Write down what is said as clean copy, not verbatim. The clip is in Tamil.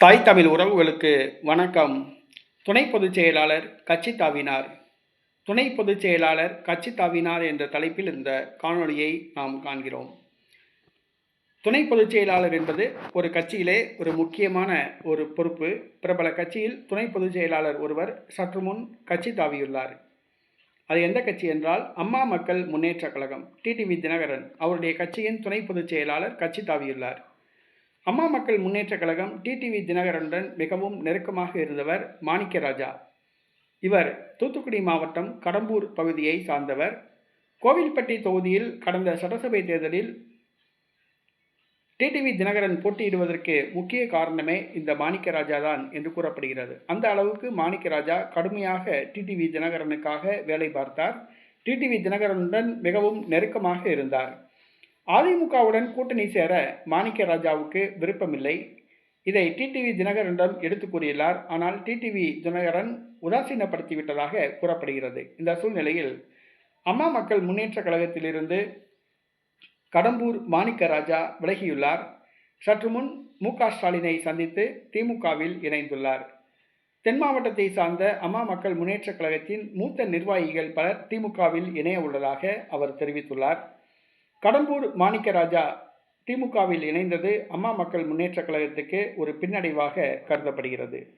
தாய் தமிழ் உறவுகளுக்கு வணக்கம். துணை பொதுச் செயலாளர் கட்சி தாவினார். துணை பொதுச் செயலாளர் கட்சி தாவினார் என்ற தலைப்பில் இந்த காணொளியை நாம் காண்கிறோம். துணை பொதுச் செயலாளர் என்பது ஒரு கட்சியிலே ஒரு முக்கியமான ஒரு பொறுப்பு. பிரபல கட்சியில் துணை பொதுச் செயலாளர் ஒருவர் சற்று முன் கட்சி தாவியுள்ளார். அது எந்த கட்சி என்றால் அம்மா மக்கள் முன்னேற்றக் கழகம். டிடிவி தினகரன் அவருடைய கட்சியின் துணை பொதுச் செயலாளர் கட்சி தாவியுள்ளார். அம்மா மக்கள் முன்னேற்றக் கழகம் டிடிவி தினகரனுடன் மிகவும் நெருக்கமாக இருந்தவர் மாணிக்கராஜா. இவர் தூத்துக்குடி மாவட்டம் கடம்பூர் பகுதியை சார்ந்தவர். கோவில்பட்டி தொகுதியில் கடந்த சட்டசபை தேர்தலில் டிடிவி தினகரன் போட்டியிடுவதற்கு முக்கிய காரணமே இந்த மாணிக்கராஜா தான் என்று கூறப்படுகிறது. அந்த அளவுக்கு மாணிக்கராஜா கடுமையாக டிடிவி தினகரனுக்காக வேலை பார்த்தார். டிடிவி தினகரனுடன் மிகவும் நெருக்கமாக இருந்தார். அதிமுகவுடன் கூட்டணி சேர மாணிக்கராஜாவுக்கு விருப்பமில்லை. இதை டிடிவி தினகரனிடம் எடுத்து கூறியுள்ளார். ஆனால் டிடிவி தினகரன் உதாசீனப்படுத்திவிட்டதாக கூறப்படுகிறது. இந்த சூழ்நிலையில் அம்மா மக்கள் முன்னேற்ற கழகத்திலிருந்து கடம்பூர் மாணிக்கராஜா விலகியுள்ளார். சற்று முன் மு.க. ஸ்டாலினை சந்தித்து திமுகவில் இணைந்துள்ளார். தென் மாவட்டத்தை சார்ந்த அம்மா மக்கள் முன்னேற்ற கழகத்தின் மூத்த நிர்வாகிகள் பலர் திமுகவில் இணைய உள்ளதாக அவர் தெரிவித்துள்ளார். கடம்பூர் மாணிக்கராஜா திமுகவில் இணைந்தது அம்மா மக்கள் முன்னேற்ற கழகத்துக்கு ஒரு பின்னடைவாக கருதப்படுகிறது.